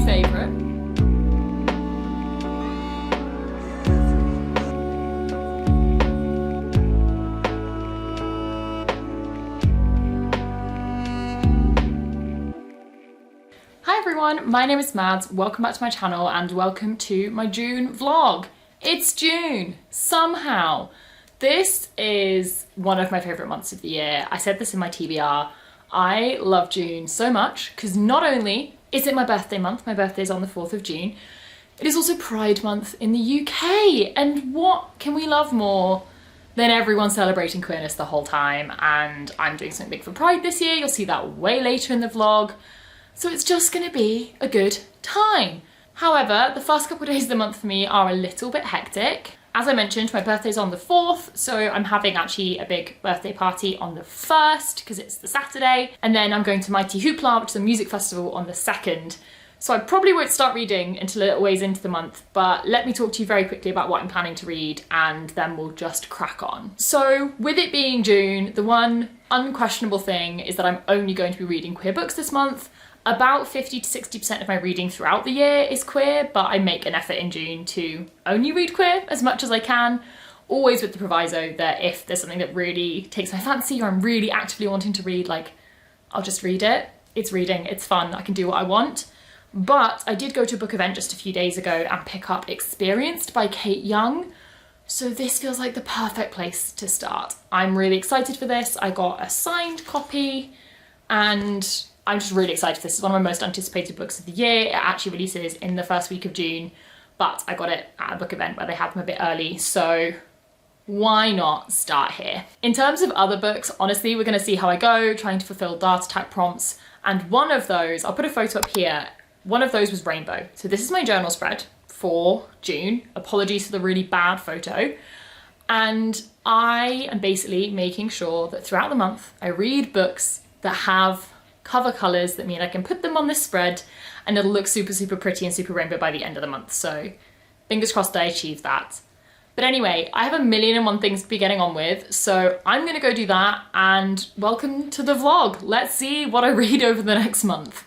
favourite. Hi everyone, my name is Mads, welcome back to my channel and welcome to my June vlog. It's June, somehow. This is one of my favourite months of the year. I said this in my TBR. I love June so much because not only is it my birthday month, my birthday is on the 4th of June, it is also Pride Month in the UK. And what can we love more than everyone celebrating queerness the whole time? And I'm doing something big for Pride this year. You'll see that way later in the vlog. So it's just gonna be a good time. However, the first couple of days of the month for me are a little bit hectic. As I mentioned, my birthday's on the 4th, so I'm having actually a big birthday party on the 1st because it's the Saturday. And then I'm going to Mighty Hoopla, which is a music festival, on the 2nd. So I probably won't start reading until a little ways into the month, but let me talk to you very quickly about what I'm planning to read and then we'll just crack on. So with it being June, the one unquestionable thing is that I'm only going to be reading queer books this month. About 50 to 60% of my reading throughout the year is queer, but I make an effort in June to only read queer as much as I can, always with the proviso that if there's something that really takes my fancy or I'm really actively wanting to read, like, I'll just read it. It's reading, it's fun, I can do what I want. But I did go to a book event just a few days ago and pick up Experienced by Kate Young, so this feels like the perfect place to start. I'm really excited for this. I got a signed copy and I'm just really excited. This is one of my most anticipated books of the year. It actually releases in the first week of June, but I got it at a book event where they had them a bit early, so why not start here? In terms of other books, honestly, we're gonna see how I go, trying to fulfill dart attack prompts, and one of those, I'll put a photo up here, one of those was Rainbow. So this is my journal spread for June. Apologies for the really bad photo. And I am basically making sure that throughout the month, I read books that have cover colours that mean I can put them on this spread and it'll look super, super pretty and super rainbow by the end of the month. So fingers crossed I achieve that. But anyway, I have a million and one things to be getting on with, so I'm gonna go do that and welcome to the vlog. Let's see what I read over the next month.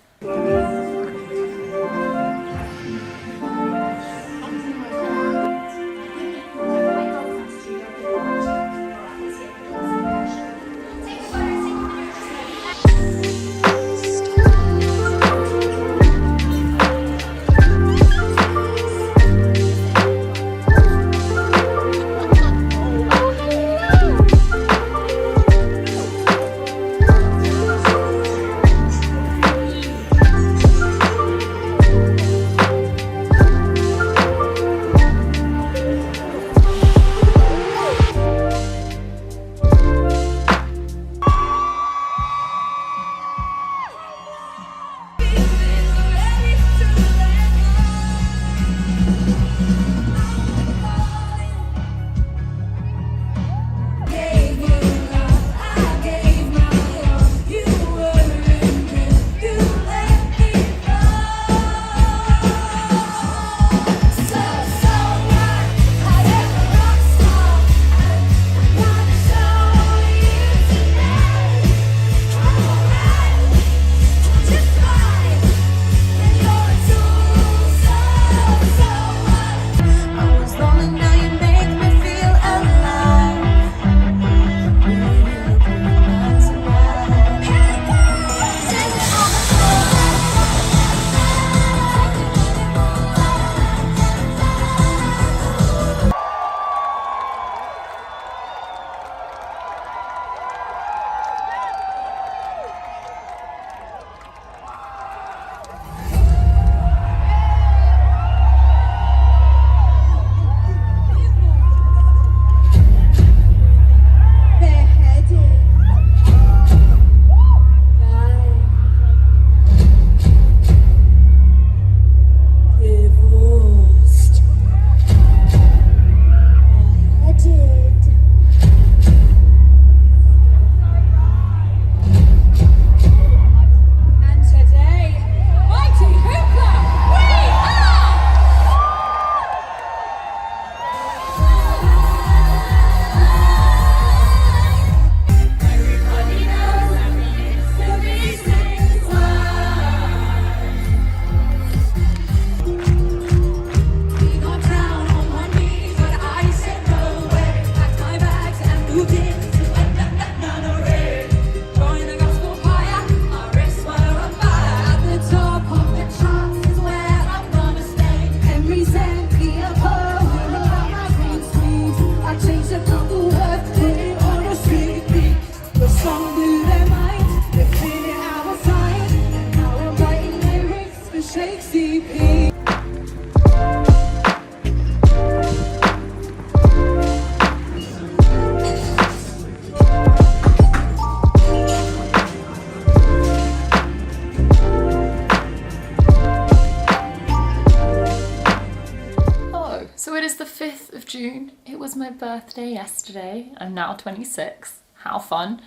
June. It was my birthday yesterday. I'm now 26. How fun.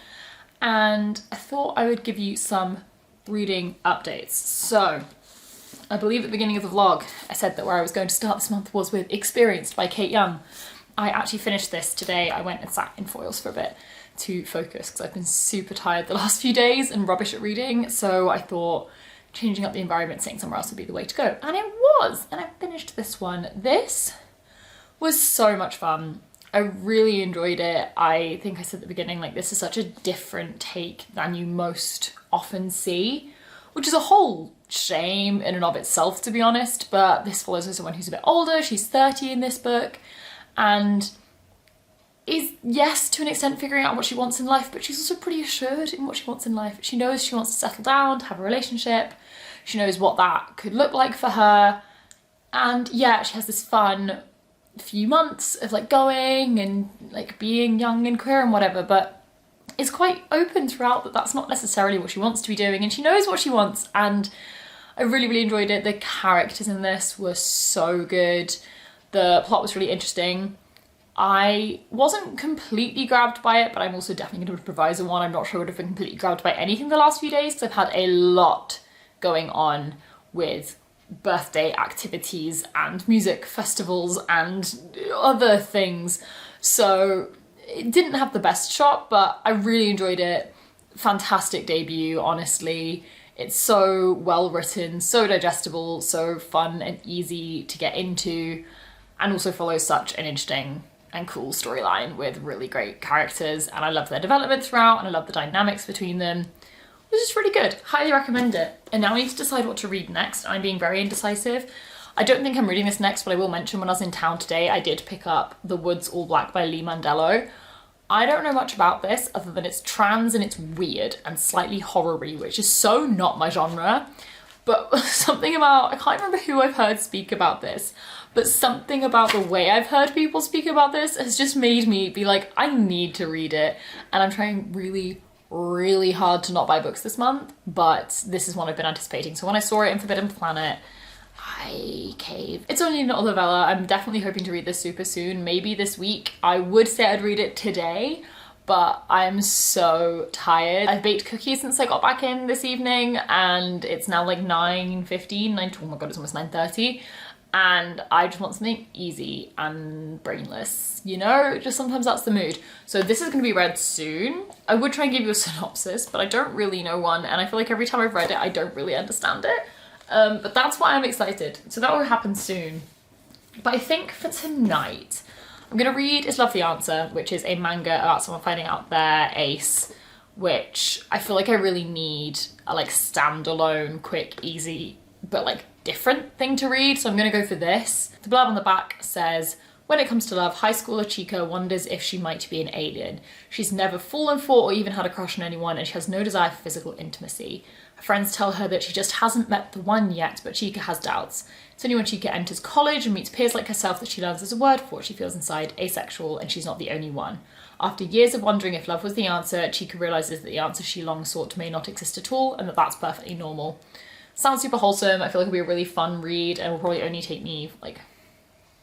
And I thought I would give you some reading updates. So, I believe at the beginning of the vlog, I said that where I was going to start this month was with Experienced by Kate Young. I actually finished this today. I went and sat in foils for a bit to focus because I've been super tired the last few days and rubbish at reading. So I thought changing up the environment, sitting somewhere else would be the way to go. And it was, and I finished this one. This was so much fun. I really enjoyed it. I think I said at the beginning, like, this is such a different take than you most often see, which is a whole shame in and of itself, to be honest. But this follows someone who's a bit older. She's 30 in this book and is, yes, to an extent figuring out what she wants in life, but she's also pretty assured in what she wants in life. She knows she wants to settle down, to have a relationship. She knows what that could look like for her. And yeah, she has this fun few months of like going and like being young and queer and whatever, but is quite open throughout that that's not necessarily what she wants to be doing, and she knows what she wants. And I really, really enjoyed it. The characters in this were so good. The plot was really interesting. I wasn't completely grabbed by it, but I'm also definitely going to improvise on one. I'm not sure I would have been completely grabbed by anything the last few days because I've had a lot going on with birthday activities and music festivals and other things. So it didn't have the best shot, but I really enjoyed it. Fantastic debut, honestly. It's so well written, so digestible, so fun and easy to get into, and also follows such an interesting and cool storyline with really great characters. And I love their development throughout, and I love the dynamics between them. It was just really good. Highly recommend it. And now I need to decide what to read next. I'm being very indecisive. I don't think I'm reading this next, but I will mention when I was in town today, I did pick up The Woods All Black by Lee Mandello. I don't know much about this other than it's trans and it's weird and slightly horror-y, which is so not my genre. But something about, I can't remember who I've heard speak about this, but something about the way I've heard people speak about this has just made me be like, I need to read it. And I'm trying really, really hard to not buy books this month, but this is one I've been anticipating. So when I saw it in Forbidden Planet, I caved. It's only not a novella. I'm definitely hoping to read this super soon, maybe this week. I would say I'd read it today, but I'm so tired. I've baked cookies since I got back in this evening, and it's now like 9:15, oh my god, it's almost 9:30. And I just want something easy and brainless, you know? Just sometimes that's the mood. So this is gonna be read soon. I would try and give you a synopsis, but I don't really know one, and I feel like every time I've read it, I don't really understand it. But that's why I'm excited. So that will happen soon. But I think for tonight, I'm gonna read Is Love the Answer, which is a manga about someone finding out their ace, which I feel like I really need a like standalone, quick, easy, but like different thing to read. So I'm gonna go for this. The blurb on the back says, when it comes to love, high schooler Chica wonders if she might be an alien. She's never fallen for or even had a crush on anyone, and she has no desire for physical intimacy. Her friends tell her that she just hasn't met the one yet, but Chica has doubts. It's only when Chica enters college and meets peers like herself that she learns there's a word for what she feels inside, asexual, and she's not the only one. After years of wondering if love was the answer, Chica realises that the answer she long sought may not exist at all, and that that's perfectly normal. Sounds super wholesome. I feel like it'll be a really fun read, and will probably only take me like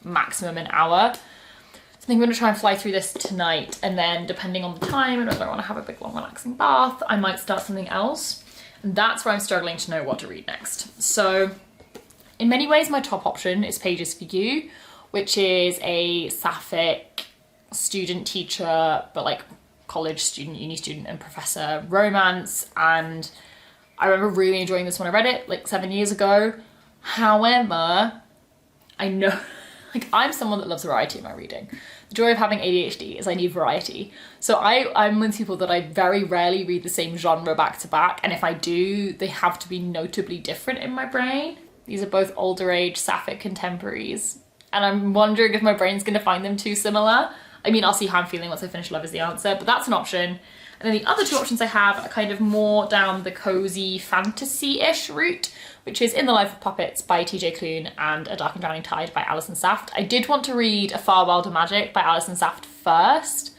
maximum an hour. So I think I'm going to try and fly through this tonight, and then depending on the time and whether I want to have a big long relaxing bath, I might start something else. And that's where I'm struggling to know what to read next. So in many ways my top option is Pages for You, which is a sapphic student teacher, but like college student, uni student and professor romance. And I remember really enjoying this when I read it like 7 years ago. However, I know, like, I'm someone that loves variety in my reading. The joy of having ADHD is I need variety. So I'm one of the people that I very rarely read the same genre back to back. And if I do, they have to be notably different in my brain. These are both older age sapphic contemporaries. And I'm wondering if my brain's gonna find them too similar. I mean, I'll see how I'm feeling once I finish Love is the Answer, but that's an option. And then the other two options I have are kind of more down the cozy fantasy-ish route, which is In the Life of Puppets by TJ Klune and A Dark and Drowning Tide by Alison Saft. I did want to read A Far Wilder Magic by Alison Saft first,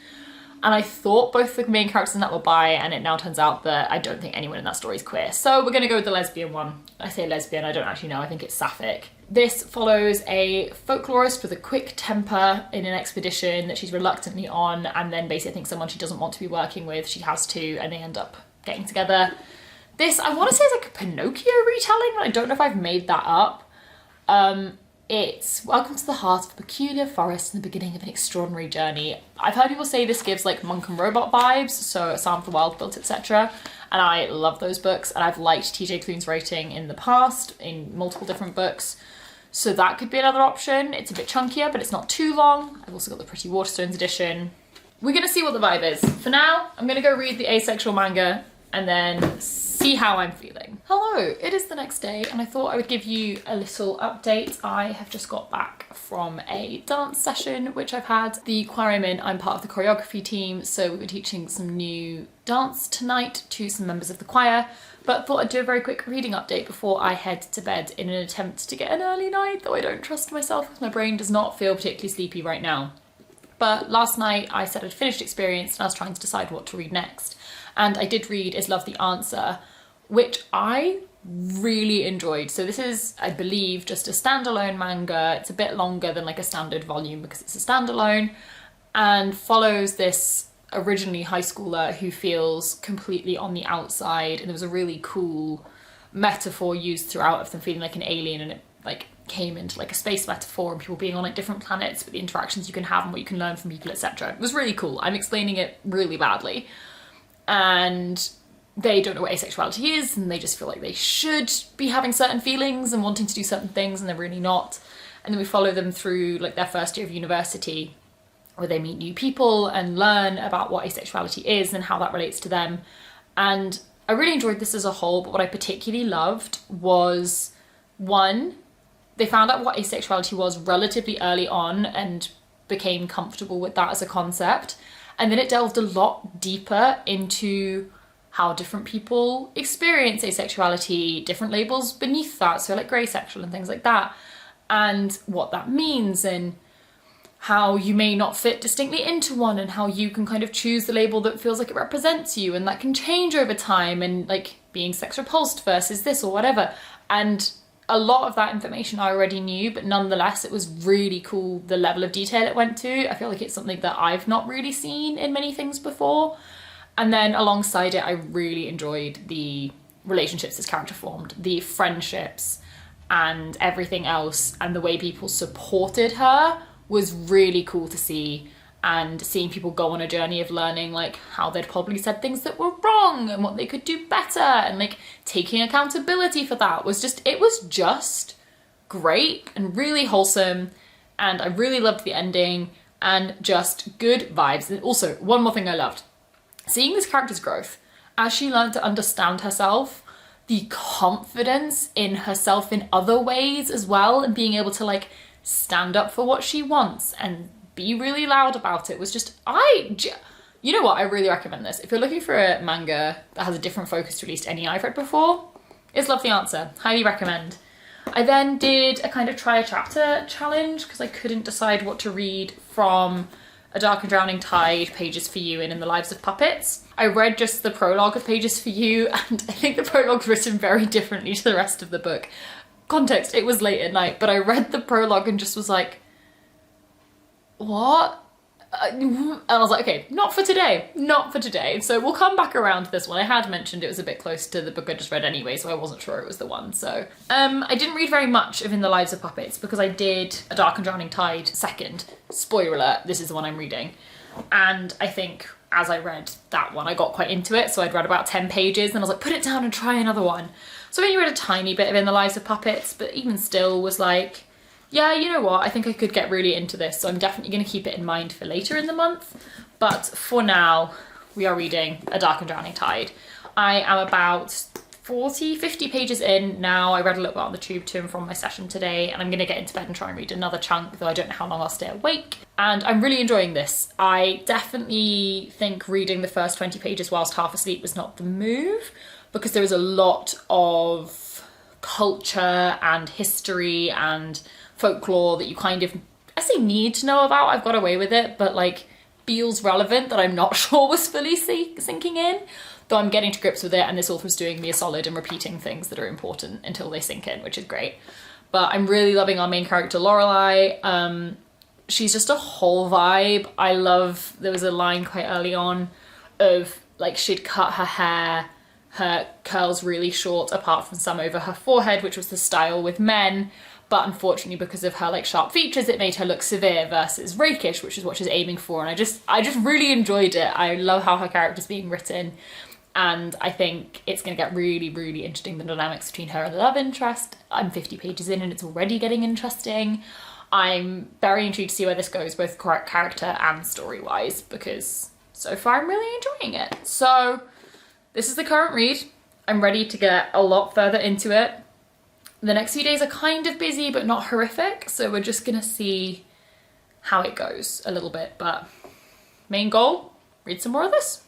And I thought both the main characters in that were bi, and it now turns out that I don't think anyone in that story is queer. So we're gonna go with the lesbian one. I say lesbian, I don't actually know, I think it's sapphic. This follows a folklorist with a quick temper in an expedition that she's reluctantly on, and then basically thinks someone she doesn't want to be working with, she has to, and they end up getting together. This, I want to say, is like a Pinocchio retelling. I don't know if I've made that up. It's welcome to the heart of a peculiar forest and the beginning of an extraordinary journey. I've heard people say this gives like Monk and Robot vibes, so Sound of the Wild Built, etc. And I love those books, and I've liked TJ Klune's writing in the past in multiple different books. So that could be another option. It's a bit chunkier, but it's not too long. I've also got the Pretty Waterstones edition. We're gonna see what the vibe is. For now, I'm gonna go read the asexual manga and then see how I'm feeling. Hello, it is the next day, and I thought I would give you a little update. I have just got back from a dance session which I've had. The choir I'm in, I'm part of the choreography team, so we were teaching some new dance tonight to some members of the choir, but thought I'd do a very quick reading update before I head to bed in an attempt to get an early night, though I don't trust myself because my brain does not feel particularly sleepy right now. But last night I said I'd finished Experience and I was trying to decide what to read next. And I did read Is Love the Answer, which I really enjoyed. So this is, I believe, just a standalone manga. It's a bit longer than like a standard volume because it's a standalone, and follows this originally high schooler who feels completely on the outside. And there was a really cool metaphor used throughout of them feeling like an alien, and it like came into like a space metaphor and people being on like different planets, but the interactions you can have and what you can learn from people, etc. It was really cool. I'm explaining it really badly. And they don't know what asexuality is, and they just feel like they should be having certain feelings and wanting to do certain things, and they're really not. And then we follow them through like their first year of university, where they meet new people and learn about what asexuality is and how that relates to them. And I really enjoyed this as a whole, but what I particularly loved was, one, they found out what asexuality was relatively early on and became comfortable with that as a concept. And then it delved a lot deeper into how different people experience asexuality, different labels beneath that, so like grey sexual and things like that, and what that means, and how you may not fit distinctly into one, and how you can kind of choose the label that feels like it represents you, and that can change over time, and like being sex repulsed versus this or whatever. And a lot of that information I already knew, but nonetheless it was really cool the level of detail it went to. I feel like it's something that I've not really seen in many things before. And then alongside it, I really enjoyed the relationships this character formed, the friendships and everything else, and the way people supported her was really cool to see. And seeing people go on a journey of learning like how they'd probably said things that were wrong and what they could do better, and like taking accountability for that was just, it was just great and really wholesome. And I really loved the ending and just good vibes. And also, one more thing I loved, seeing this character's growth as she learned to understand herself, the confidence in herself in other ways as well, and being able to like stand up for what she wants and be really loud about it was just, you know what, I really recommend this. If you're looking for a manga that has a different focus to at least any I've read before, Is Love the Answer. Highly recommend. I then did a kind of try a chapter challenge because I couldn't decide what to read from A Dark and Drowning Tide, Pages for You, and In the Lives of Puppets. I read just the prologue of Pages for You, and I think the prologue's written very differently to the rest of the book. Context, it was late at night, but I read the prologue and just was like, what? And I was like, okay, not for today, not for today. So we'll come back around to this one. I had mentioned it was a bit close to the book I just read anyway, so I wasn't sure it was the one. So I didn't read very much of In the Lives of Puppets because I did A Dark and Drowning Tide second. Spoiler alert, this is the one I'm reading. And I think as I read that one, I got quite into it. So I'd read about 10 pages and I was like, put it down and try another one. So I only read a tiny bit of In the Lives of Puppets, but even still was like, yeah, you know what, I think I could get really into this, so I'm definitely going to keep it in mind for later in the month. But for now, we are reading A Dark and Drowning Tide. I am about 50 pages in now. I read a little bit on the tube to and from my session today, and I'm going to get into bed and try and read another chunk, though I don't know how long I'll stay awake. And I'm really enjoying this. I definitely think reading the first 20 pages whilst half asleep was not the move, because there is a lot of culture and history and folklore that you kind of, I say need to know about, I've got away with it, but like feels relevant that I'm not sure was fully sinking in, though I'm getting to grips with it, and this author is doing me a solid and repeating things that are important until they sink in, which is great. But I'm really loving our main character, Lorelai. She's just a whole vibe. I love, there was a line quite early on of like she'd cut her hair, her curls really short apart from some over her forehead, which was the style with men. But unfortunately, because of her like sharp features, it made her look severe versus rakish, which is what she's aiming for. And I just really enjoyed it. I love how her character's being written. And I think it's going to get really, really interesting, the dynamics between her and the love interest. I'm 50 pages in and it's already getting interesting. I'm very intrigued to see where this goes, both character and story-wise, because so far I'm really enjoying it. So this is the current read. I'm ready to get a lot further into it. The next few days are kind of busy, but not horrific. So we're just gonna see how it goes a little bit. But main goal, read some more of this.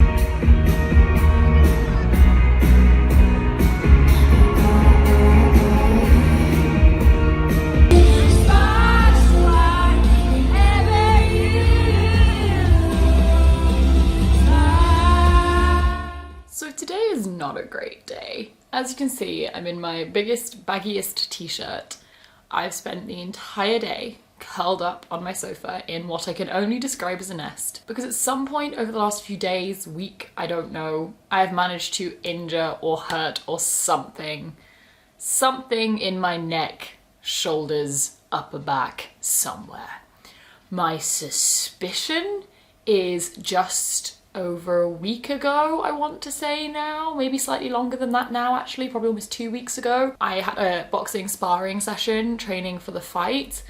So today is not a great day. As you can see, I'm in my biggest, baggiest t-shirt. I've spent the entire day curled up on my sofa in what I can only describe as a nest. Because at some point over the last few days, week, I don't know, I've managed to injure or hurt or something in my neck, shoulders, upper back, somewhere. My suspicion is just over a week ago, I want to say now, maybe slightly longer than that now actually, probably almost 2 weeks ago. I had a boxing sparring session training for the fight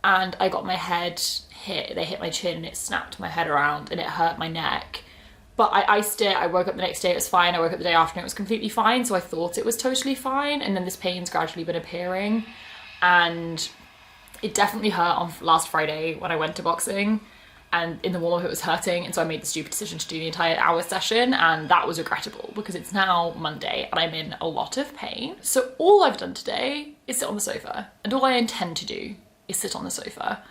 and I got my head hit, they hit my chin and it snapped my head around and it hurt my neck. But I iced it, I woke up the next day, it was fine, I woke up the day after and it was completely fine, so I thought it was totally fine, and then this pain's gradually been appearing and it definitely hurt on last Friday when I went to boxing. And in the warm-up it was hurting, and so I made the stupid decision to do the entire hour session, and that was regrettable because it's now Monday and I'm in a lot of pain. So all I've done today is sit on the sofa, and all I intend to do is sit on the sofa.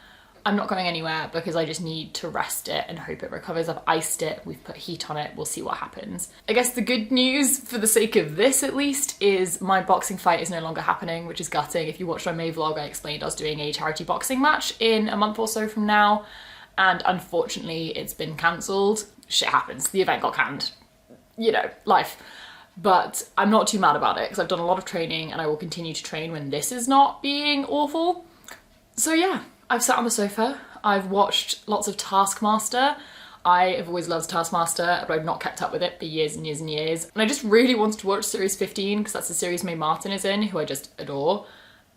I'm not going anywhere because I just need to rest it and hope it recovers. I've iced it, we've put heat on it, we'll see what happens. I guess the good news, for the sake of this at least, is my boxing fight is no longer happening, which is gutting. If you watched my May vlog, I explained I was doing a charity boxing match in a month or so from now. And unfortunately it's been cancelled. Shit happens, the event got canned, you know, life. But I'm not too mad about it because I've done a lot of training and I will continue to train when this is not being awful. So yeah, I've sat on the sofa, I've watched lots of Taskmaster. I have always loved Taskmaster, but I've not kept up with it for years and years and years. And I just really wanted to watch series 15 because that's the series Mae Martin is in, who I just adore.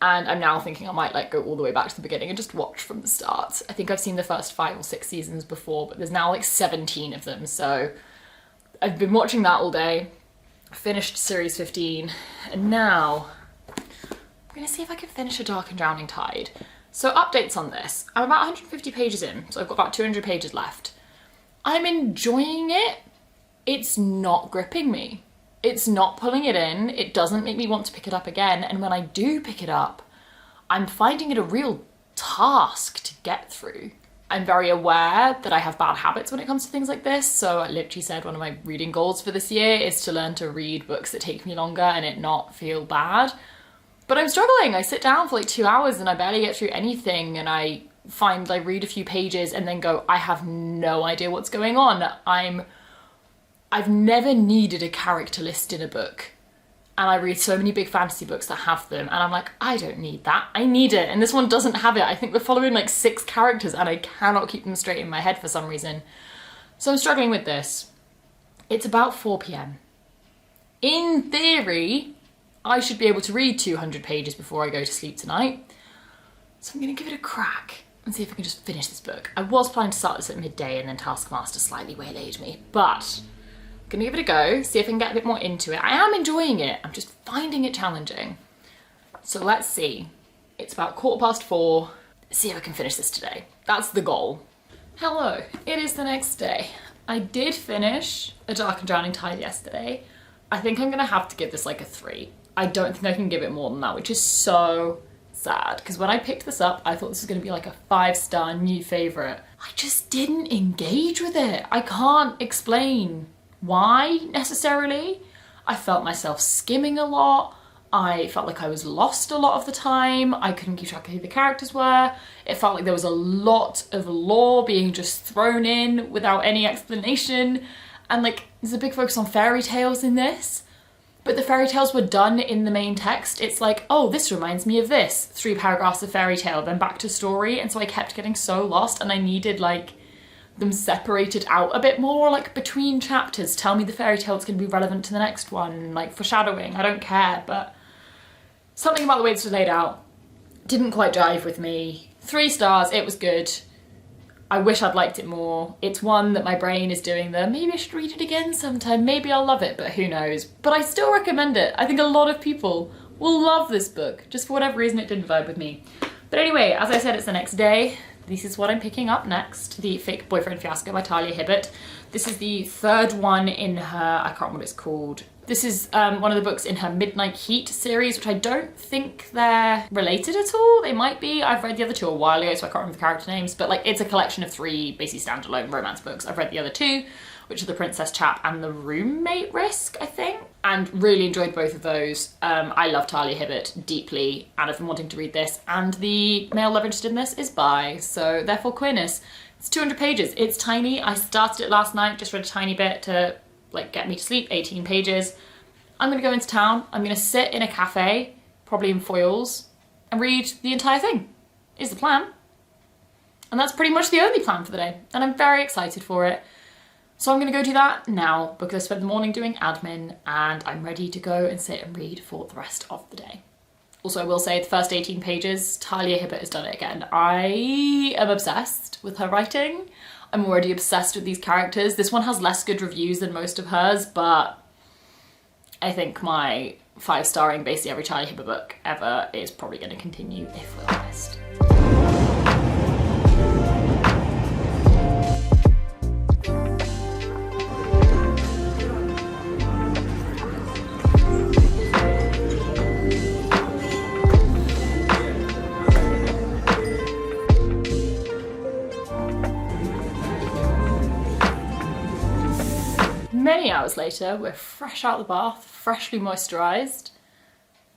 And I'm now thinking I might like go all the way back to the beginning and just watch from the start. I think I've seen the first 5 or 6 seasons before, but there's now like 17 of them. So I've been watching that all day, finished series 15, and now I'm gonna see if I can finish A Dark and Drowning Tide. So updates on this. I'm about 150 pages in, so I've got about 200 pages left. I'm enjoying it. It's not gripping me. It's not pulling it in, it doesn't make me want to pick it up again, and when I do pick it up, I'm finding it a real task to get through. I'm very aware that I have bad habits when it comes to things like this, so I literally said one of my reading goals for this year is to learn to read books that take me longer and it not feel bad. But I'm struggling. I sit down for like 2 hours and I barely get through anything, and I find I read a few pages and then go, I have no idea what's going on. I've never needed a character list in a book, and I read so many big fantasy books that have them, and I'm like, I don't need that, I need it, and this one doesn't have it. I think we're following like 6 characters and I cannot keep them straight in my head for some reason. So I'm struggling with this. It's about 4 p.m. In theory, I should be able to read 200 pages before I go to sleep tonight, so I'm gonna give it a crack and see if I can just finish this book. I was planning to start this at midday and then Taskmaster slightly waylaid me, but gonna give it a go, see if I can get a bit more into it. I am enjoying it, I'm just finding it challenging. So let's see. It's about 4:15, see if I can finish this today. That's the goal. Hello, it is the next day. I did finish A Dark and Drowning Tide yesterday. I think I'm gonna have to give this like a 3. I don't think I can give it more than that, which is so sad, because when I picked this up, I thought this was going to be like a 5-star new favourite. I just didn't engage with it. I can't explain why necessarily. I felt myself skimming a lot. I felt like I was lost a lot of the time. I couldn't keep track of who the characters were. It felt like there was a lot of lore being just thrown in without any explanation. And like, there's a big focus on fairy tales in this, but the fairy tales were done in the main text. It's like, oh, this reminds me of this. 3 paragraphs of fairy tale, then back to story. And so I kept getting so lost, and I needed like them separated out a bit more, like between chapters. Tell me the fairy tale that's going to be relevant to the next one, like foreshadowing. I don't care, but something about the way this was laid out didn't quite jive with me. 3 stars, it was good. I wish I'd liked it more. It's one that my brain is doing maybe I should read it again sometime, maybe I'll love it, but who knows. But I still recommend it. I think a lot of people will love this book. Just for whatever reason, it didn't vibe with me. But anyway, as I said, it's the next day. This is what I'm picking up next, The Fake Boyfriend Fiasco by Talia Hibbert. This is the 3rd one in her, I can't remember what it's called. This is one of the books in her Midnight Heat series, which I don't think they're related at all. They might be. I've read the other 2 a while ago, so I can't remember the character names, but like it's a collection of 3 basically standalone romance books. I've read the other 2, which are The Princess Chap and The Roommate Risk, I think, and really enjoyed both of those. I love Talia Hibbert deeply, and I've been wanting to read this, and the male love interest in this is bi, so therefore queerness. It's 200 pages. It's tiny. I started it last night, just read a tiny bit to like get me to sleep, 18 pages. I'm gonna go into town, I'm gonna sit in a cafe, probably in foils, and read the entire thing, is the plan. And that's pretty much the only plan for the day, and I'm very excited for it. So I'm gonna go do that now, because I spent the morning doing admin, and I'm ready to go and sit and read for the rest of the day. Also, I will say the first 18 pages, Talia Hibbert has done it again. I am obsessed with her writing. I'm already obsessed with these characters. This one has less good reviews than most of hers, but I think my 5-starring basically every Talia Hibbert book ever is probably going to continue, if we're honest. Many hours later, we're fresh out of the bath, freshly moisturised,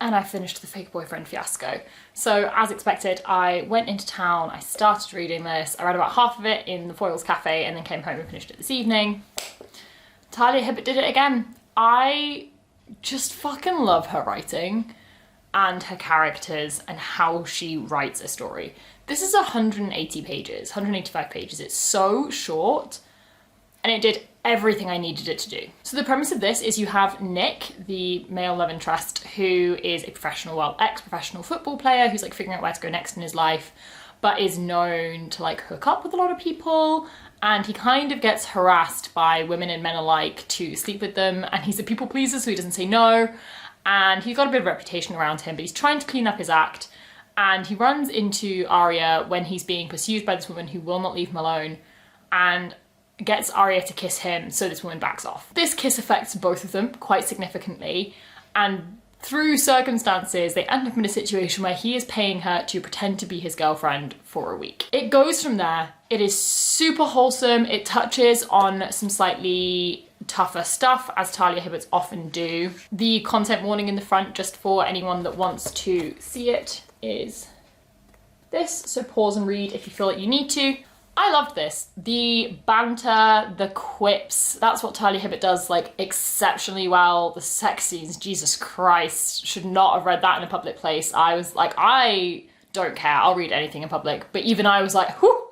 and I finished The Fake Boyfriend Fiasco. So as expected, I went into town, I started reading this, I read about half of it in the Foyles Cafe and then came home and finished it this evening. Talia Hibbert did it again. I just fucking love her writing and her characters and how she writes a story. This is 180 pages, 185 pages. It's so short, and it did everything I needed it to do. So the premise of this is you have Nick, the male love interest, who is a professional, well, ex-professional football player who's like figuring out where to go next in his life, but is known to like hook up with a lot of people, and he kind of gets harassed by women and men alike to sleep with them, and he's a people pleaser, so he doesn't say no, and he's got a bit of a reputation around him, but he's trying to clean up his act, and he runs into Arya when he's being pursued by this woman who will not leave him alone, and gets Arya to kiss him, so this woman backs off. This kiss affects both of them quite significantly, and through circumstances, they end up in a situation where he is paying her to pretend to be his girlfriend for a week. It goes from there. It is super wholesome. It touches on some slightly tougher stuff, as Talia Hibbert's often do. The content warning in the front, just for anyone that wants to see it, is this, so pause and read if you feel like you need to. I loved this. The banter, the quips, that's what Talia Hibbert does like exceptionally well. The sex scenes, Jesus Christ, should not have read that in a public place. I was like, I don't care, I'll read anything in public. But even I was like, whew,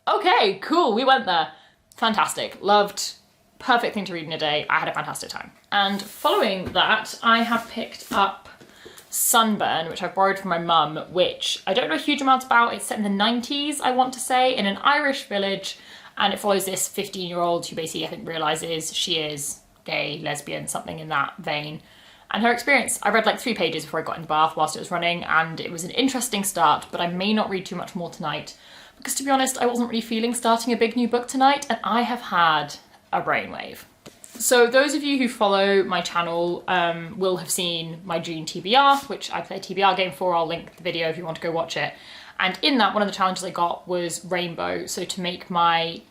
okay, cool, we went there. Fantastic, loved, perfect thing to read in a day. I had a fantastic time. And following that, I have picked up Sunburn, which I borrowed from my mum, which I don't know a huge amount about. It's set in the 90s, I want to say, in an Irish village, and it follows this 15-year-old who basically, I think, realises she is gay, lesbian, something in that vein. And her experience, I read like 3 pages before I got in the bath whilst it was running, and it was an interesting start, but I may not read too much more tonight, because to be honest, I wasn't really feeling starting a big new book tonight, and I have had a brainwave. So those of you who follow my channel will have seen my June TBR, which I play a TBR game for. I'll link the video if you want to go watch it. And in that, one of the challenges I got was rainbow. So to make my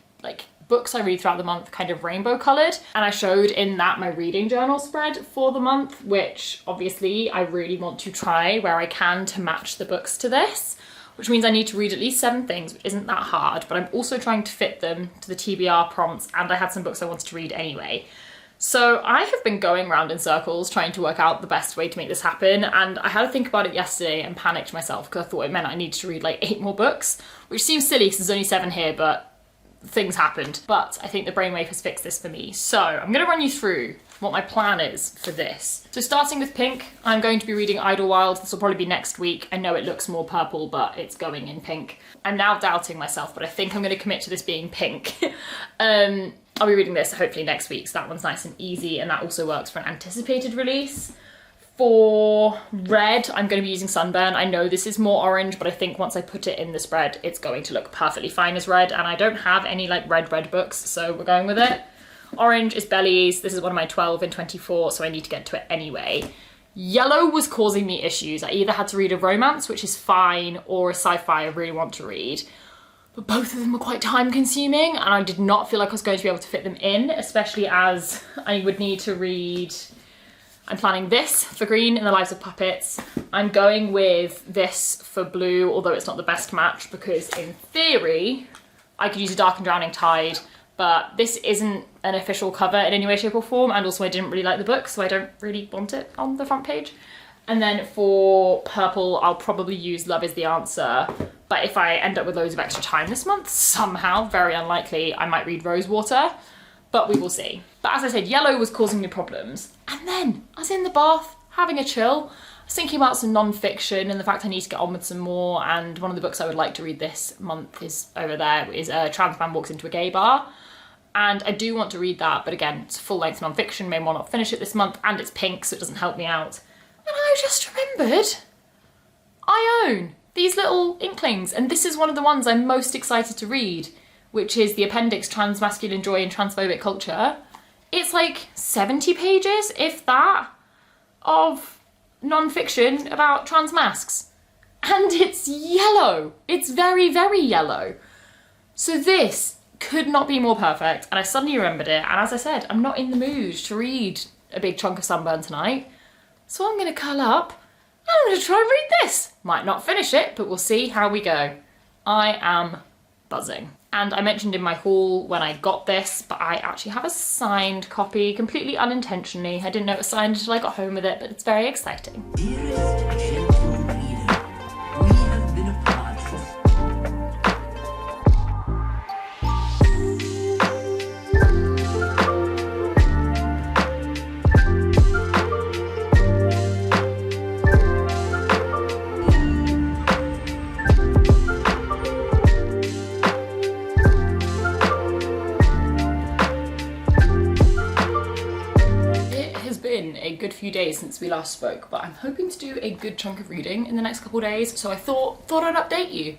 books I read throughout the month kind of rainbow coloured. And I showed in that my reading journal spread for the month, which obviously I really want to try where I can to match the books to this, which means I need to read at least 7 things, which isn't that hard, but I'm also trying to fit them to the TBR prompts, and I had some books I wanted to read anyway. So I have been going around in circles trying to work out the best way to make this happen, and I had to think about it yesterday and panicked myself because I thought it meant I needed to read like 8 more books, which seems silly because there's only 7 here, but things happened. But I think the brainwave has fixed this for me. So I'm going to run you through what my plan is for this. So starting with pink, I'm going to be reading Idlewild. This will probably be next week. I know it looks more purple, but it's going in pink. I'm now doubting myself, but I think I'm going to commit to this being pink. I'll be reading this hopefully next week, so that one's nice and easy, and that also works for an anticipated release. For red, I'm going to be using Sunburn. I know this is more orange, but I think once I put it in the spread, it's going to look perfectly fine as red, and I don't have any like red books, so we're going with it. Orange is Bellies. This is one of my 12 and 24, so I need to get to it anyway. Yellow was causing me issues. I either had to read a romance, which is fine, or a sci-fi I really want to read. But both of them were quite time consuming, and I did not feel like I was going to be able to fit them in, especially as I would need to read... I'm planning this for green in the Lives of Puppets. I'm going with this for blue, although it's not the best match because in theory, I could use a Dark and Drowning Tide, but this isn't an official cover in any way, shape or form, and also I didn't really like the book, so I don't really want it on the front page. And then for purple, I'll probably use Love is the Answer, but if I end up with loads of extra time this month, somehow, very unlikely, I might read Rosewater, but we will see. But as I said, yellow was causing me problems. And then I was in the bath, having a chill. I was thinking about some non-fiction and the fact I need to get on with some more, and one of the books I would like to read this month is over there, is A Trans Man Walks into a Gay Bar. And I do want to read that, but again, it's full-length non-fiction, may well not finish it this month, and it's pink, so it doesn't help me out. And I just remembered, I own these little inklings, and this is one of the ones I'm most excited to read, which is the appendix Transmasculine Joy and Transphobic Culture. It's like 70 pages, if that, of non-fiction about trans masks. And it's yellow. It's very, very yellow. So this could not be more perfect, and I suddenly remembered it, and as I said, I'm not in the mood to read a big chunk of Sunburn tonight, so I'm gonna curl up and I'm gonna try and read this. Might not finish it, but we'll see how we go. I am buzzing. And I mentioned in my haul when I got this, but I actually have a signed copy, completely unintentionally. I didn't know it was signed until I got home with it, but it's very exciting. A good few days since we last spoke, but I'm hoping to do a good chunk of reading in the next couple of days, so I thought I'd update you.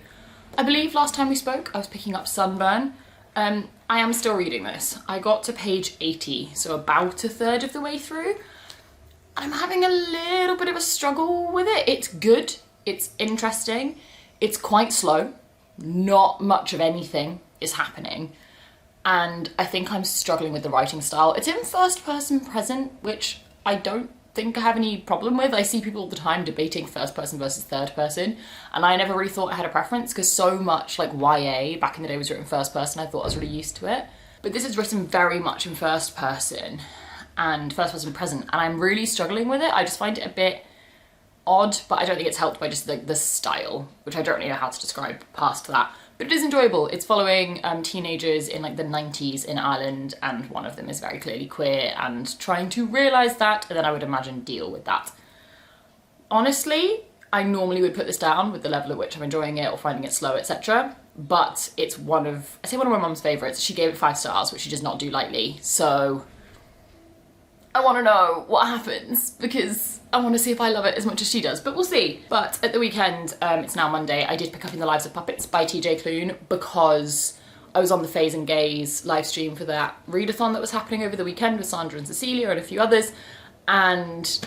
I believe last time we spoke I was picking up Sunburn. I am still reading this. I got to page 80, so about a third of the way through. I'm having a little bit of a struggle with it. It's good, it's interesting, it's quite slow, not much of anything is happening, and I think I'm struggling with the writing style. It's in first person present, which I don't think I have any problem with. I see people all the time debating first person versus third person, and I never really thought I had a preference because so much like YA back in the day was written first person, I thought I was really used to it. But this is written very much in first person and first person present, and I'm really struggling with it. I just find it a bit odd, but I don't think it's helped by just the style, which I don't really know how to describe past that. But it is enjoyable. It's following teenagers in like the 90s in Ireland, and one of them is very clearly queer and trying to realise that, and then I would imagine deal with that. Honestly, I normally would put this down with the level at which I'm enjoying it or finding it slow, etc. But it's one of my mum's favourites. She gave it 5 stars, which she does not do lightly. So I want to know what happens because I want to see if I love it as much as she does, but we'll see. But at the weekend, it's now Monday, I did pick up In the Lives of Puppets by TJ Klune because I was on the Phase and Gaze live stream for that readathon that was happening over the weekend with Sandra and Cecilia and a few others, and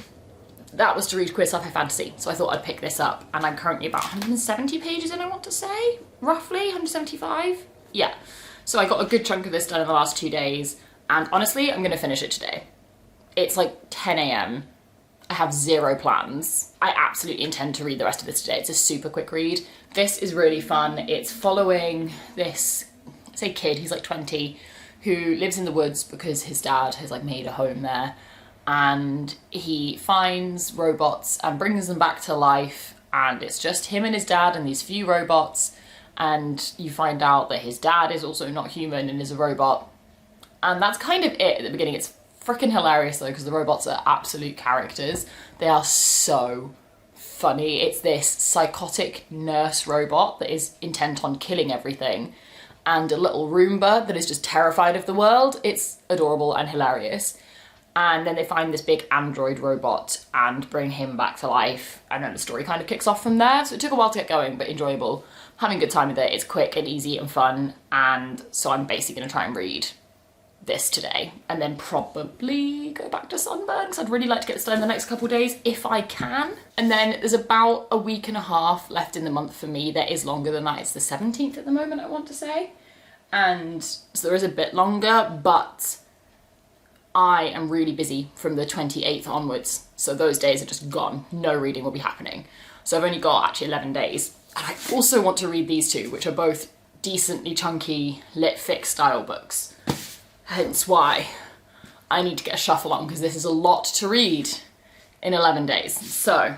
that was to read Queer Sci-Fi Fantasy, so I thought I'd pick this up, and I'm currently about 170 pages in, I want to say, roughly 175. Yeah, so I got a good chunk of this done in the last 2 days, and honestly, I'm gonna finish it today. It's like 10 a.m. I have zero plans. I absolutely intend to read the rest of this today. It's a super quick read. This is really fun. It's following this, say kid, he's like 20, who lives in the woods because his dad has like made a home there, and he finds robots and brings them back to life, and it's just him and his dad and these few robots, and you find out that his dad is also not human and is a robot, and that's kind of it at the beginning. It's freaking hilarious though, because the robots are absolute characters. They are so funny. It's this psychotic nurse robot that is intent on killing everything, and a little Roomba that is just terrified of the world. It's adorable and hilarious. And then they find this big android robot and bring him back to life, and then the story kind of kicks off from there. So it took a while to get going, but enjoyable. Having a good time with it. It's quick and easy and fun, and so I'm basically going to try and read this today and then probably go back to Sunburn, because I'd really like to get this done in the next couple of days if I can. And then there's about a week and a half left in the month for me. There is longer than that. It's the 17th at the moment, I want to say, and so there is a bit longer, but I am really busy from the 28th onwards, so those days are just gone. No reading will be happening. So I've only got actually 11 days. And I also want to read these two, which are both decently chunky lit fic style books. Hence why I need to get a shuffle on, because this is a lot to read in 11 days. So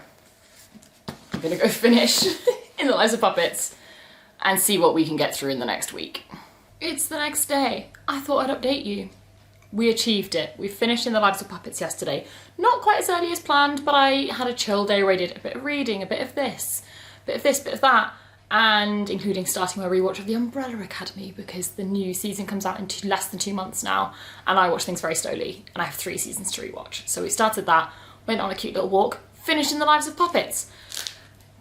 I'm gonna go finish In the Lives of Puppets and see what we can get through in the next week. It's the next day. I thought I'd update you. We achieved it. We finished In the Lives of Puppets yesterday. Not quite as early as planned, but I had a chill day where I did a bit of reading, a bit of this, bit of that, and including starting my rewatch of The Umbrella Academy, because the new season comes out in less than 2 months now, and I watch things very slowly, and I have 3 seasons to rewatch. So we started that, went on a cute little walk, finished In the Lives of Puppets.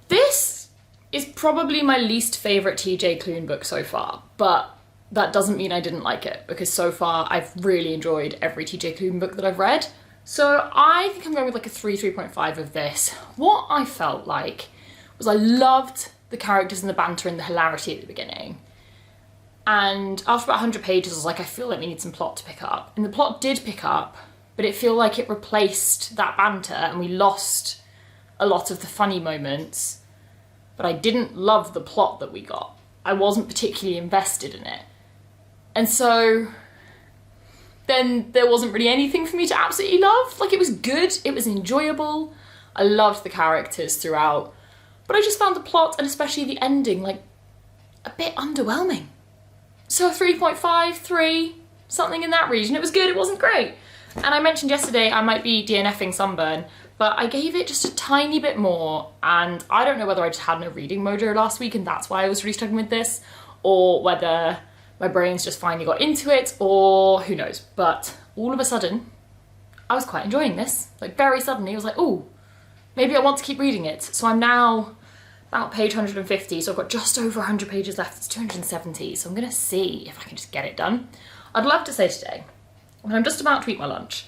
This is probably my least favourite TJ Klune book so far, but that doesn't mean I didn't like it, because so far I've really enjoyed every TJ Klune book that I've read. So I think I'm going with like a 3.5 of this. What I felt like was I loved the characters and the banter and the hilarity at the beginning. And after about 100 pages, I was like, I feel like we need some plot to pick up. And the plot did pick up, but it felt like it replaced that banter and we lost a lot of the funny moments. But I didn't love the plot that we got. I wasn't particularly invested in it. And so then there wasn't really anything for me to absolutely love. Like, it was good, it was enjoyable. I loved the characters throughout. But I just found the plot, and especially the ending, like, a bit underwhelming. So 3.5, 3, something in that region. It was good, it wasn't great. And I mentioned yesterday I might be DNFing Sunburn, but I gave it just a tiny bit more, and I don't know whether I just had no reading mojo last week and that's why I was really struggling with this, or whether my brain's just finally got into it, or who knows. But all of a sudden, I was quite enjoying this. Like, very suddenly, I was like, oh, maybe I want to keep reading it. So I'm now about page 150, so I've got just over 100 pages left. It's 270, so I'm gonna see if I can just get it done. I'd love to say today, when I'm just about to eat my lunch,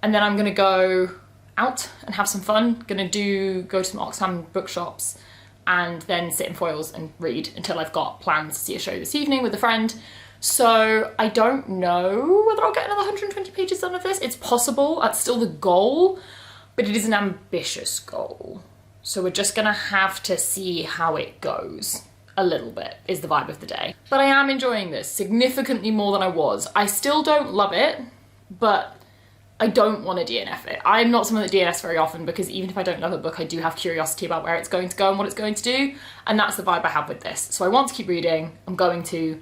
and then I'm gonna go out and have some fun. Go to some Oxfam bookshops, and then sit in foils and read until I've got plans to see a show this evening with a friend. So I don't know whether I'll get another 120 pages done of this. It's possible, that's still the goal, but it is an ambitious goal. So we're just gonna have to see how it goes. A little bit is the vibe of the day. But I am enjoying this significantly more than I was. I still don't love it, but I don't want to DNF it. I'm not someone that DNFs very often, because even if I don't love a book, I do have curiosity about where it's going to go and what it's going to do, and that's the vibe I have with this. So I want to keep reading, I'm going to,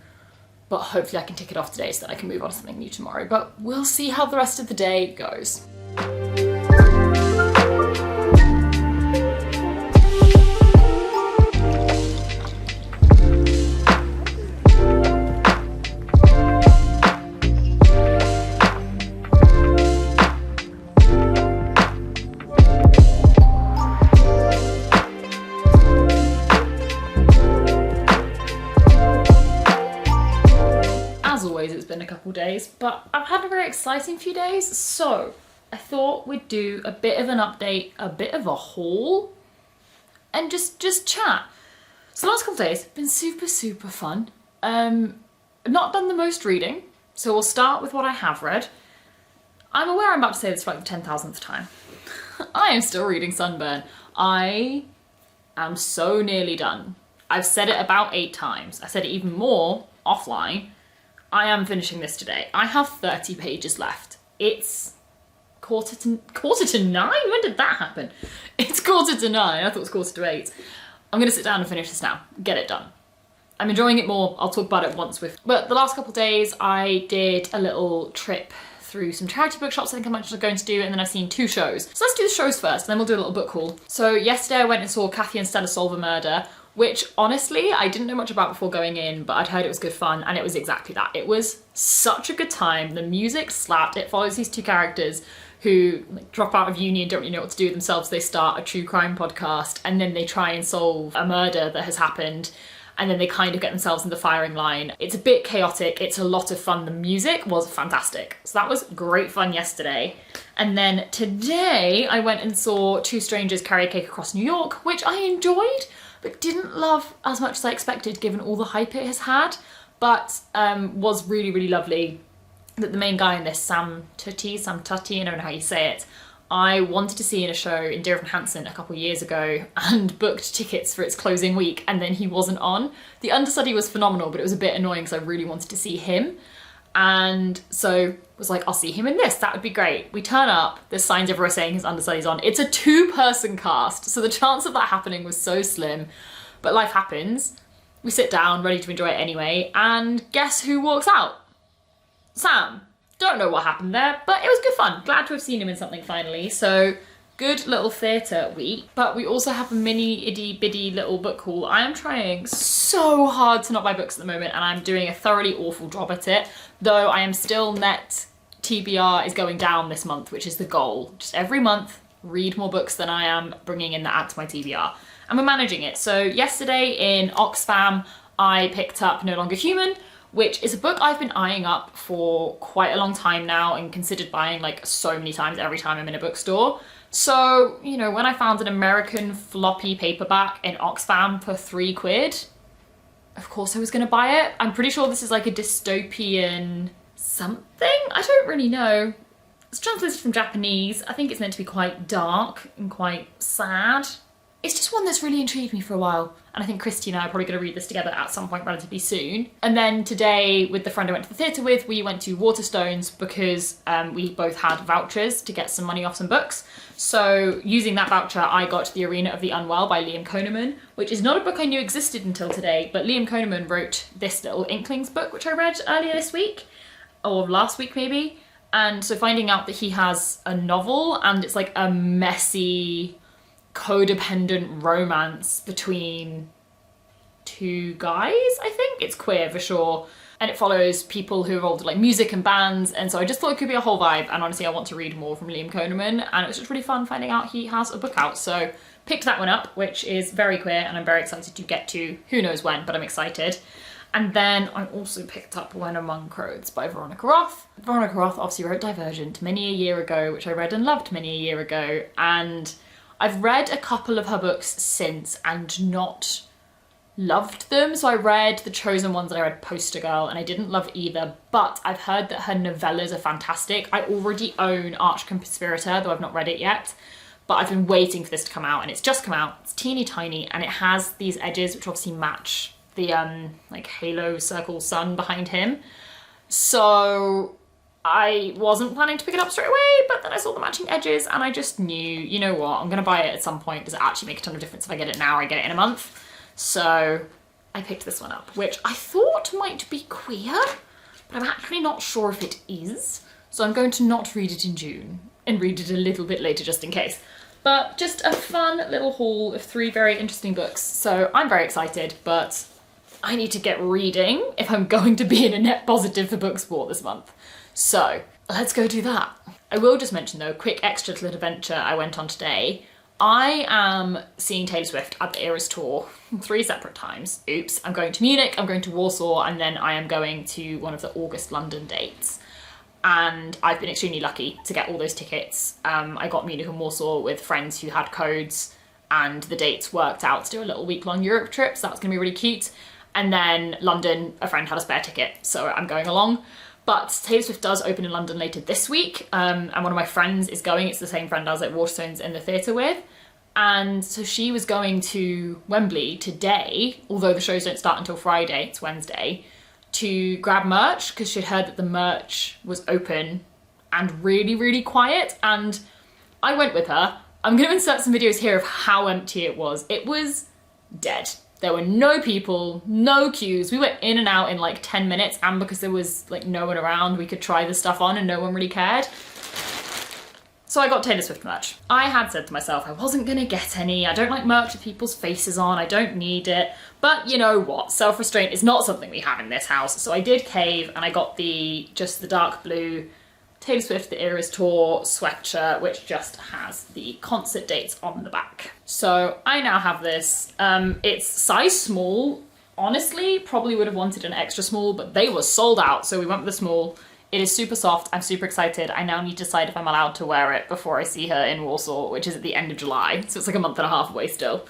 but hopefully I can tick it off today so that I can move on to something new tomorrow. But we'll see how the rest of the day goes. days, but I've had a very exciting few days, so I thought we'd do a bit of an update, a bit of a haul, and just chat. So the last couple of days have been super fun. Not done the most reading, so we'll start with what I have read. I'm aware I'm about to say this for like the 10,000th time. I am still reading Sunburn. I am so nearly done. I've said it about 8 times. I said it even more offline. I am finishing this today. I have 30 pages left. It's quarter to 9? When did that happen? It's quarter to 9. I thought it was quarter to 8. I'm gonna sit down and finish this now. Get it done. I'm enjoying it more. I'll talk about it once with... But the last couple of days I did a little trip through some charity bookshops I think I'm actually going to do, and then I've seen 2 shows. So let's do the shows first, and then we'll do a little book haul. So yesterday I went and saw Kathy and Stella Solve a Murder, which honestly I didn't know much about before going in, but I'd heard it was good fun, and it was exactly that. It was such a good time. The music slapped. It follows these 2 characters who like, drop out of uni and don't really know what to do with themselves. They start a true crime podcast, and then they try and solve a murder that has happened, and then they kind of get themselves in the firing line. It's a bit chaotic, it's a lot of fun. The music was fantastic. So that was great fun yesterday. And then today I went and saw 2 Strangers Carry a Cake Across New York, which I enjoyed, but didn't love as much as I expected given all the hype it has had, but was really lovely. That the main guy in this, Sam Tutty, I don't know how you say it, I wanted to see in a show in Dear Evan Hansen a couple of years ago and booked tickets for its closing week, and then he wasn't on. The understudy was phenomenal, but it was a bit annoying because I really wanted to see him. And so was like, I'll see him in this, that would be great. We turn up, there's signs everywhere saying his understudy's on. It's a 2-person cast, so the chance of that happening was so slim, but life happens. We sit down, ready to enjoy it anyway, and guess who walks out? Sam. Don't know what happened there, but it was good fun. Glad to have seen him in something finally. So good little theatre week. But we also have a mini itty bitty little book haul. I am trying so hard to not buy books at the moment, and I'm doing a thoroughly awful job at it. Though I am still net TBR is going down this month, which is the goal. Just every month, read more books than I am bringing in that add to my TBR. And we're managing it. So yesterday in Oxfam, I picked up No Longer Human, which is a book I've been eyeing up for quite a long time now and considered buying like so many times every time I'm in a bookstore. So, you know, when I found an American floppy paperback in Oxfam for £3, of course I was gonna buy it. I'm pretty sure this is like a dystopian something? I don't really know. It's translated from Japanese. I think it's meant to be quite dark and quite sad. It's just one that's really intrigued me for a while. And I think Christy and I are probably going to read this together at some point relatively soon. And then today, with the friend I went to the theatre with, we went to Waterstones because we both had vouchers to get some money off some books. So using that voucher, I got The Arena of the Unwell by Liam Coneman, which is not a book I knew existed until today, but Liam Coneman wrote this little Inklings book, which I read earlier this week, or last week maybe. And so finding out that he has a novel and it's like a messy, codependent romance between 2 guys, I think. It's queer for sure. And it follows people who are involved in like music and bands. And so I just thought it could be a whole vibe. And honestly, I want to read more from Liam Coneman. And it was just really fun finding out he has a book out. So picked that one up, which is very queer. And I'm very excited to get to. Who knows when, but I'm excited. And then I also picked up When Among Crows by Veronica Roth. Veronica Roth obviously wrote Divergent many a year ago, which I read and loved many a year ago. And I've read a couple of her books since and not loved them. So I read The Chosen Ones and I read Poster Girl and I didn't love either, but I've heard that her novellas are fantastic. I already own Arch Conspirator, though I've not read it yet, but I've been waiting for this to come out and it's just come out. It's teeny tiny and it has these edges which obviously match the like halo circle sun behind him. So I wasn't planning to pick it up straight away, but then I saw the matching edges and I just knew, you know what, I'm gonna buy it at some point. Does it actually make a ton of difference if I get it now or I get it in a month? So I picked this one up, which I thought might be queer, but I'm actually not sure if it is. So I'm going to not read it in June and read it a little bit later just in case. But just a fun little haul of 3 very interesting books. So I'm very excited, but I need to get reading if I'm going to be in a net positive for book sport this month. So let's go do that. I will just mention though, quick extra little adventure I went on today. I am seeing Taylor Swift at the Eras Tour 3 separate times. Oops, I'm going to Munich, I'm going to Warsaw, and then I am going to one of the August London dates. and I've been extremely lucky to get all those tickets. I got Munich and Warsaw with friends who had codes, and the dates worked out to do a little week-long Europe trip, so that's gonna be really cute. And then London, a friend had a spare ticket, so I'm going along. But Taylor Swift does open in London later this week, and one of my friends is going. It's the same friend I was at Waterstones in the theatre with. And so she was going to Wembley today, although the shows don't start until Friday, it's Wednesday, to grab merch, because she'd heard that the merch was open and really, really quiet. And I went with her. I'm going to insert some videos here of how empty it was. It was dead. There were no people, no queues. We were in and out in like 10 minutes, and because there was like no one around, we could try the stuff on and no one really cared. So I got Taylor Swift merch. I had said to myself I wasn't gonna get any. I don't like merch with people's faces on. I don't need it. But you know what? Self-restraint is not something we have in this house. So I did cave, and I got just the dark blue Taylor Swift The Eras Tour sweatshirt, which just has the concert dates on the back. So I now have this. It's size small. Honestly, probably would have wanted an extra small, but they were sold out, so we went with the small. It is super soft. I'm super excited. I now need to decide if I'm allowed to wear it before I see her in Warsaw, which is at the end of July. So it's like a month and a half away still.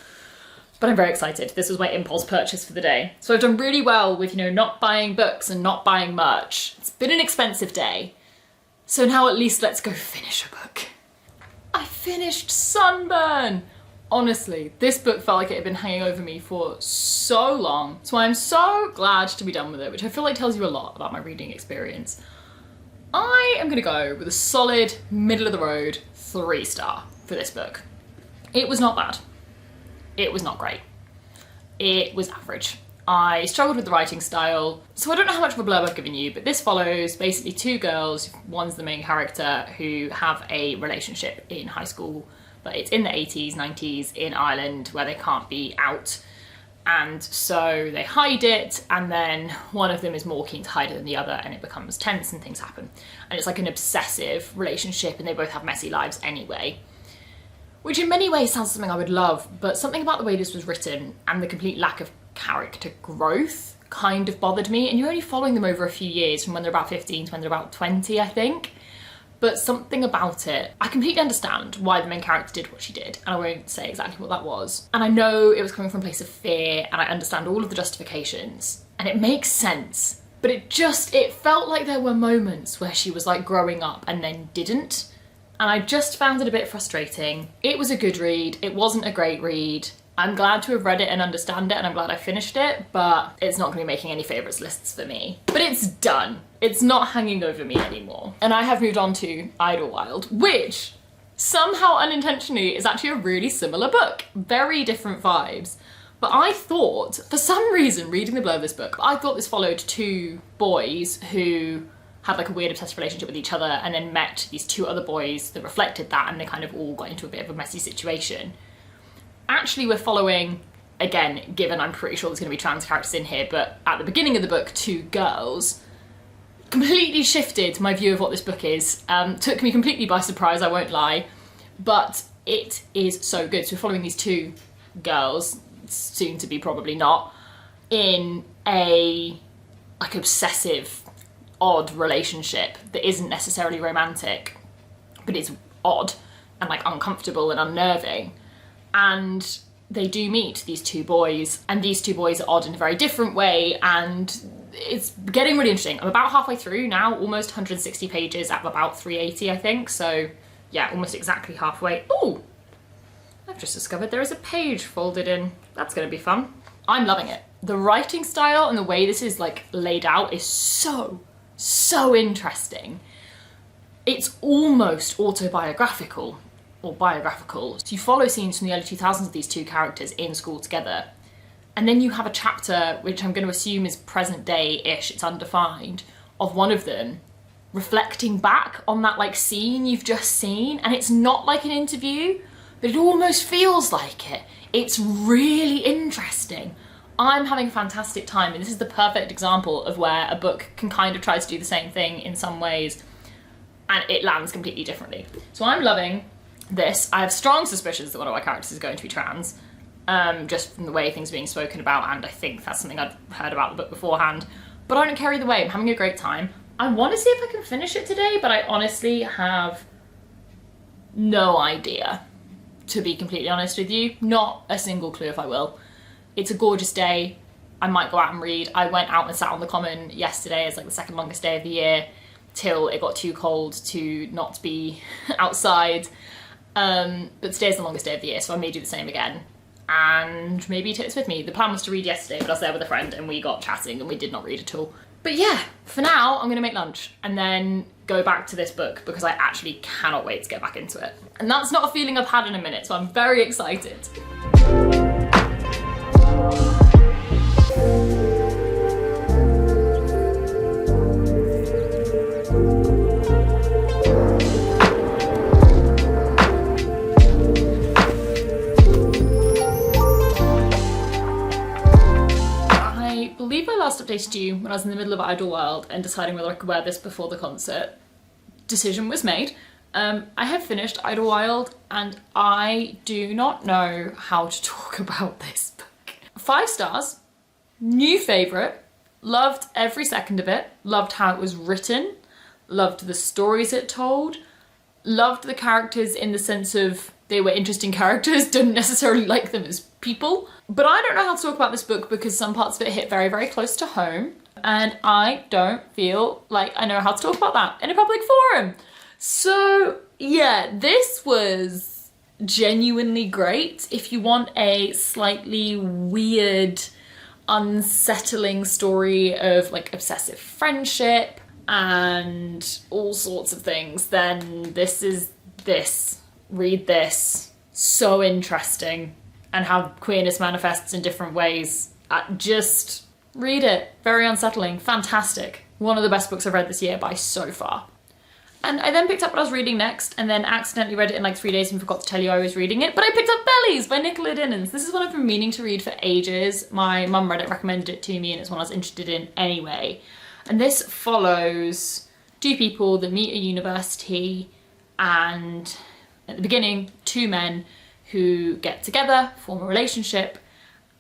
But I'm very excited. This was my impulse purchase for the day. So I've done really well with, not buying books and not buying merch. It's been an expensive day. So now at least let's go finish a book. I finished Sunburn. Honestly, this book felt like it had been hanging over me for so long. So I'm so glad to be done with it, which I feel like tells you a lot about my reading experience. I am gonna go with a solid middle of the road 3-star for this book. It was not bad. It was not great. It was average. I struggled with the writing style, so I don't know how much of a blurb I've given you, but this follows basically two girls, one's the main character, who have a relationship in high school, but it's in the 80s, 90s in Ireland where they can't be out. And so they hide it, and then one of them is more keen to hide it than the other, and it becomes tense and things happen. And it's like an obsessive relationship, and they both have messy lives anyway. Which in many ways sounds something I would love, but something about the way this was written and the complete lack of character growth kind of bothered me. And you're only following them over a few years, from when they're about 15 to when they're about 20, I think. But something about it, I completely understand why the main character did what she did, and I won't say exactly what that was. And I know it was coming from a place of fear, and I understand all of the justifications, and it makes sense. But it felt like there were moments where she was like growing up and then didn't. And I just found it a bit frustrating. It was a good read, it wasn't a great read. I'm glad to have read it and understand it, and I'm glad I finished it, but it's not gonna be making any favourites lists for me. But it's done. It's not hanging over me anymore. And I have moved on to Idlewild, which somehow unintentionally is actually a really similar book. Very different vibes. But I thought, for some reason, reading the blurb of this book, I thought this followed two boys who had like a weird obsessive relationship with each other, and then met these two other boys that reflected that, and they kind of all got into a bit of a messy situation. Actually, we're following, again, given I'm pretty sure there's going to be trans characters in here, but at the beginning of the book, two girls. Completely shifted my view of what this book is. Took me completely by surprise, I won't lie, but it is so good. So we're following these two girls, soon to be probably not, in a like obsessive, odd relationship that isn't necessarily romantic, but it's odd and like uncomfortable and unnerving. And they do meet these two boys, and these two boys are odd in a very different way, and it's getting really interesting. I'm about halfway through now, almost 160 pages at about 380, I think. So yeah, almost exactly halfway. Oh, I've just discovered there is a page folded in. That's gonna be fun. I'm loving it. The writing style and the way this is like laid out is so interesting. It's almost autobiographical. Or biographical. So you follow scenes from the early 2000s of these two characters in school together. And then you have a chapter, which I'm going to assume is present day-ish, it's undefined, of one of them reflecting back on that like scene you've just seen. And it's not like an interview, but it almost feels like it. It's really interesting. I'm having a fantastic time, and this is the perfect example of where a book can kind of try to do the same thing in some ways, and it lands completely differently. So I'm loving this. I have strong suspicions that one of our characters is going to be trans, just from the way things are being spoken about, and I think that's something I'd heard about the book beforehand, but I don't care either way. I'm having a great time. I want to see if I can finish it today, but I honestly have no idea, to be completely honest with you. Not a single clue if I will. It's a gorgeous day. I might go out and read. I went out and sat on the common yesterday as like the second longest day of the year till it got too cold to not be outside. But today's the longest day of the year, so I may do the same again. And maybe take this with me. The plan was to read yesterday, but I was there with a friend and we got chatting and we did not read at all. But yeah, for now, I'm gonna make lunch and then go back to this book because I actually cannot wait to get back into it. And that's not a feeling I've had in a minute, so I'm very excited. I believe I last updated you when I was in the middle of Idlewild and deciding whether I could wear this before the concert. Decision was made. I have finished Idlewild and I do not know how to talk about this book. 5 stars, new favourite, loved every second of it, loved how it was written, loved the stories it told, loved the characters in the sense of they were interesting characters, didn't necessarily like them as people. But I don't know how to talk about this book because some parts of it hit very, very close to home and I don't feel like I know how to talk about that in a public forum. So yeah, this was genuinely great. If you want a slightly weird, unsettling story of like obsessive friendship and all sorts of things, then this is this. Read this. So interesting. And how queerness manifests in different ways. Just read it. Very unsettling. Fantastic. One of the best books I've read this year by so far. And I then picked up what I was reading next and then accidentally read it in like 3 days and forgot to tell you I was reading it. But I picked up Bellies by Nicola Dinnans. This is one I've been meaning to read for ages. My mum read it, recommended it to me, and it's one I was interested in anyway. And this follows 2 people that meet at university, and at the beginning, 2 men who get together, form a relationship,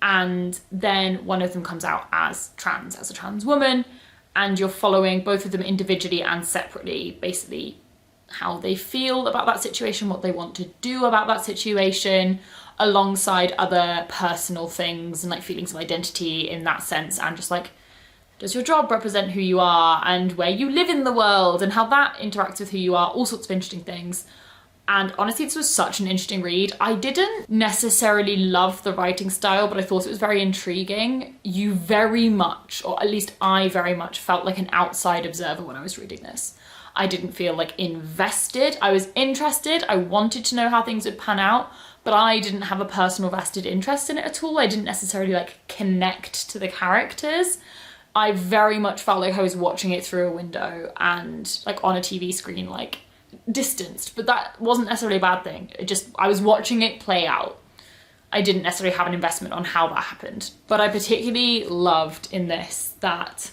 and then one of them comes out as a trans woman, and you're following both of them individually and separately, basically how they feel about that situation, what they want to do about that situation, alongside other personal things and like feelings of identity in that sense, and just like, does your job represent who you are and where you live in the world and how that interacts with who you are, all sorts of interesting things. And honestly, this was such an interesting read. I didn't necessarily love the writing style, but I thought it was very intriguing. You very much, or at least I very much, felt like an outside observer when I was reading this. I didn't feel like invested. I was interested. I wanted to know how things would pan out, but I didn't have a personal vested interest in it at all. I didn't necessarily like connect to the characters. I very much felt like I was watching it through a window and like on a TV screen, like distanced, but that wasn't necessarily a bad thing. I was watching it play out. I didn't necessarily have an investment on how that happened. But I particularly loved in this that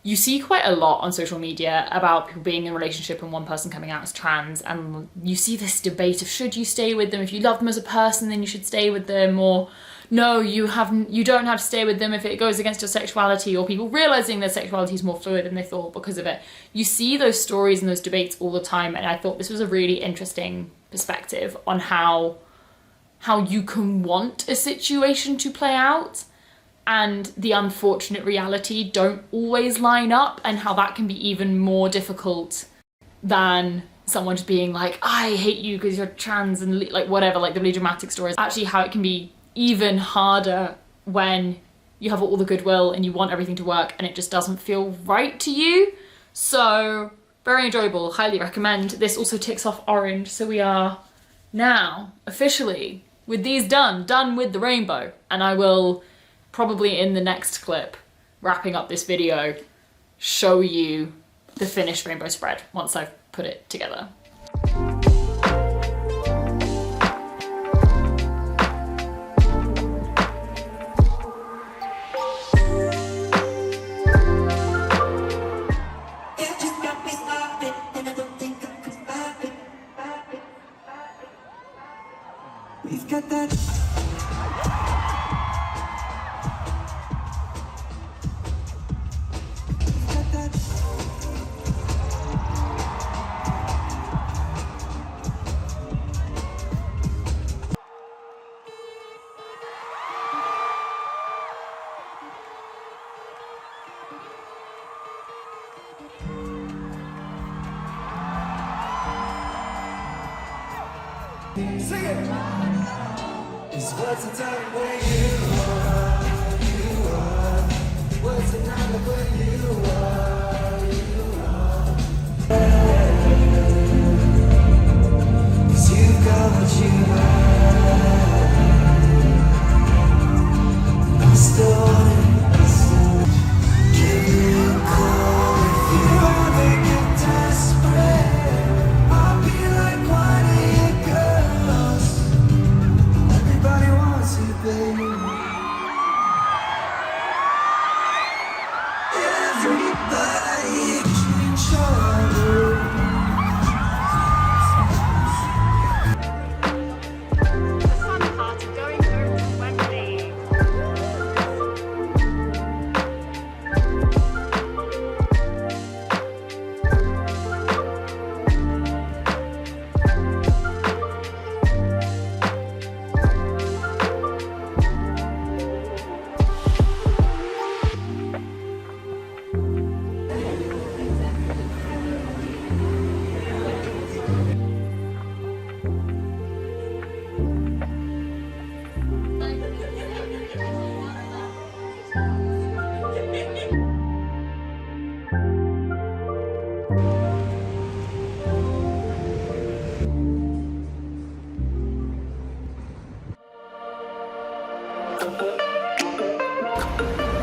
you see quite a lot on social media about people being in a relationship and one person coming out as trans, and you see this debate of should you stay with them? If you love them as a person, then you should stay with them, or no, you don't have to stay with them if it goes against your sexuality, or people realizing their sexuality is more fluid than they thought because of it. You see those stories and those debates all the time, and I thought this was a really interesting perspective on how you can want a situation to play out and the unfortunate reality don't always line up, and how that can be even more difficult than someone just being like, I hate you because you're trans, and like whatever, like the really dramatic stories. Actually, how it can be even harder when you have all the goodwill and you want everything to work and it just doesn't feel right to you. So very enjoyable, highly recommend. This also ticks off orange, so we are now officially with these done with the rainbow. And I will probably in the next clip, wrapping up this video, show you the finished rainbow spread once I've put it together. We've got that. We've got that. Sing it. It's what's the time where you are. What's the number where you are. 'Cause you've got what you want. I'm still on it. Give me a call if you ever get desperate. I'll be like one of your girls. Everybody wants you, baby. Everybody keep trouble. The fun part of going through Wembley.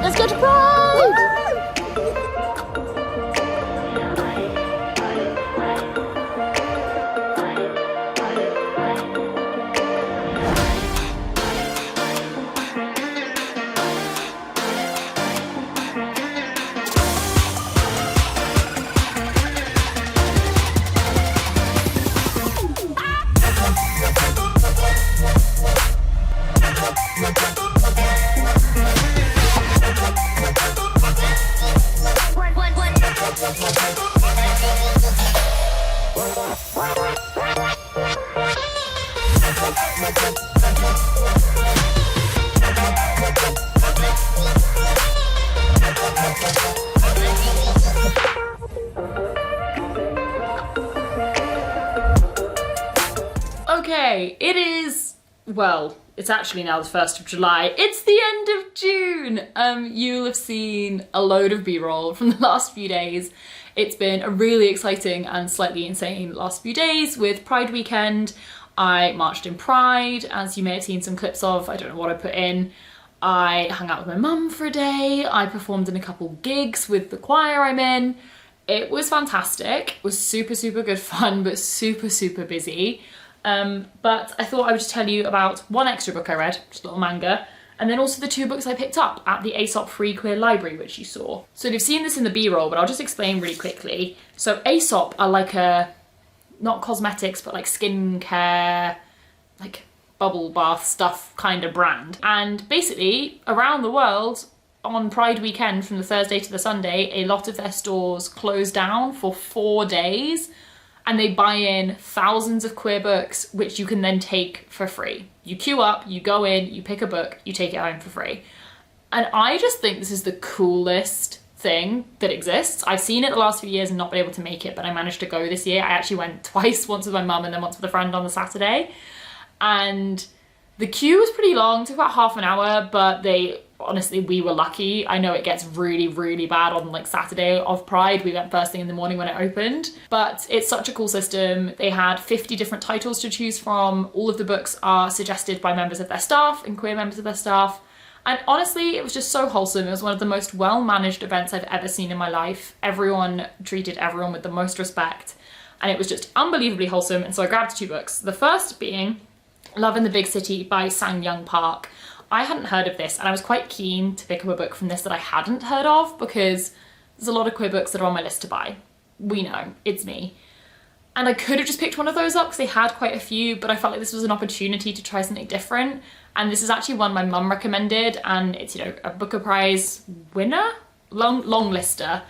Let's go to Pride! Okay, it is, well, it's actually now the 1st of July. It's the end of June. You'll have seen a load of B-roll from the last few days. It's been a really exciting and slightly insane last few days with Pride weekend. I marched in Pride, as you may have seen some clips of. I don't know what I put in. I hung out with my mum for a day. I performed in a couple gigs with the choir I'm in. It was fantastic. It was super, super good fun, but super, super busy. But I thought I would just tell you about one extra book I read, just a little manga, and then also the 2 books I picked up at the Aesop Free Queer Library, which you saw. So you've seen this in the B-roll, but I'll just explain really quickly. So Aesop are like not cosmetics, but like skincare, like bubble bath stuff kind of brand. And basically, around the world, on Pride weekend from the Thursday to the Sunday, a lot of their stores close down for 4 days. And they buy in thousands of queer books, which you can then take for free. You queue up, you go in, you pick a book, you take it home for free. And I just think this is the coolest thing that exists. I've seen it the last few years and not been able to make it, but I managed to go this year. I actually went twice, once with my mum and then once with a friend on the Saturday. And the queue was pretty long, it took about half an hour, but honestly, we were lucky. I know it gets really, really bad on like Saturday of Pride. We went first thing in the morning when it opened, but it's such a cool system. They had 50 different titles to choose from. All of the books are suggested by members of their staff and queer members of their staff. And honestly, it was just so wholesome. It was one of the most well-managed events I've ever seen in my life. Everyone treated everyone with the most respect, and it was just unbelievably wholesome. And so I grabbed 2 books. The first being Love in the Big City by Sang-Young Park. I hadn't heard of this, and I was quite keen to pick up a book from this that I hadn't heard of, because there's a lot of queer books that are on my list to buy. We know, it's me. And I could have just picked one of those up because they had quite a few, but I felt like this was an opportunity to try something different. And this is actually one my mum recommended, and it's, you know, a Booker Prize winner, long lister,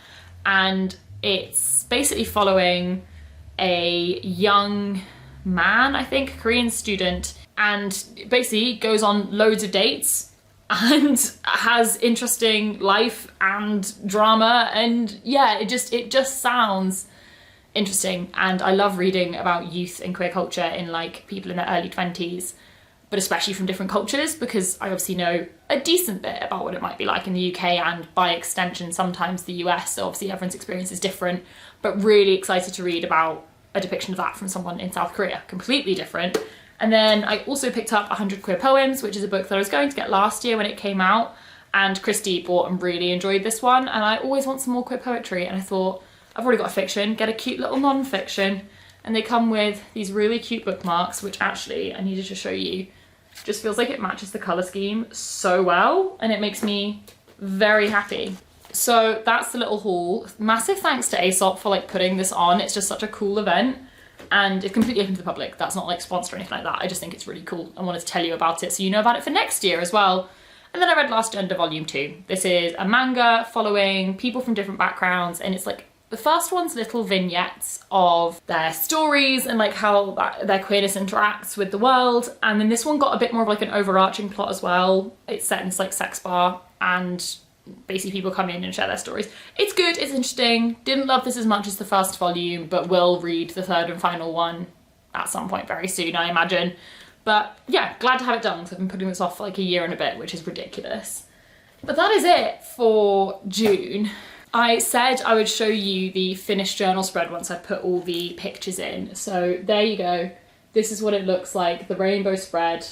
and it's basically following a young man, I think, Korean student, and basically goes on loads of dates and has interesting life and drama, and yeah, it just sounds interesting, and I love reading about youth and queer culture in like people in their early 20s, but especially from different cultures, because I obviously know a decent bit about what it might be like in the UK and by extension sometimes the US, so obviously everyone's experience is different, but really excited to read about a depiction of that from someone in South Korea, completely different. And then I also picked up 100 Queer Poems, which is a book that I was going to get last year when it came out, and Christy bought and really enjoyed this one, and I always want some more queer poetry, and I thought, I've already got a fiction, get a cute little non-fiction, and they come with these really cute bookmarks, which actually I needed to show you. Just feels like it matches the colour scheme so well, and it makes me very happy. So that's the little haul. Massive thanks to Aesop for like putting this on. It's just such a cool event, and it's completely open to the public. That's not like sponsored or anything like that. I just think it's really cool. I wanted to tell you about it so you know about it for next year as well. And then I read Last Gender Volume 2. This is a manga following people from different backgrounds, and it's like the first one's little vignettes of their stories and like how their queerness interacts with the world, and then this one got a bit more of like an overarching plot as well. It's set in this like sex bar, and basically people come in and share their stories. It's good, it's interesting. Didn't love this as much as the first volume, but will read the third and final one at some point very soon, I imagine. But yeah, glad to have it done, because I've been putting this off for like a year and a bit, which is ridiculous. But that is it for June. I said I would show you the finished journal spread once I put all the pictures in. So there you go. This is what it looks like. The rainbow spread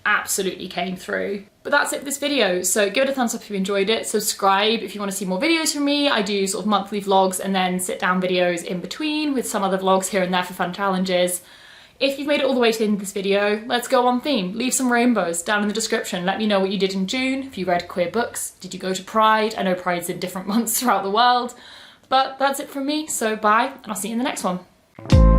absolutely came through. But that's it for this video. So give it a thumbs up if you enjoyed it. Subscribe if you want to see more videos from me. I do sort of monthly vlogs and then sit down videos in between with some other vlogs here and there for fun challenges. If you've made it all the way to the end of this video, let's go on theme. Leave some rainbows down in the description. Let me know what you did in June. If you read queer books, did you go to Pride? I know Pride's in different months throughout the world. But that's it from me, so bye, and I'll see you in the next one.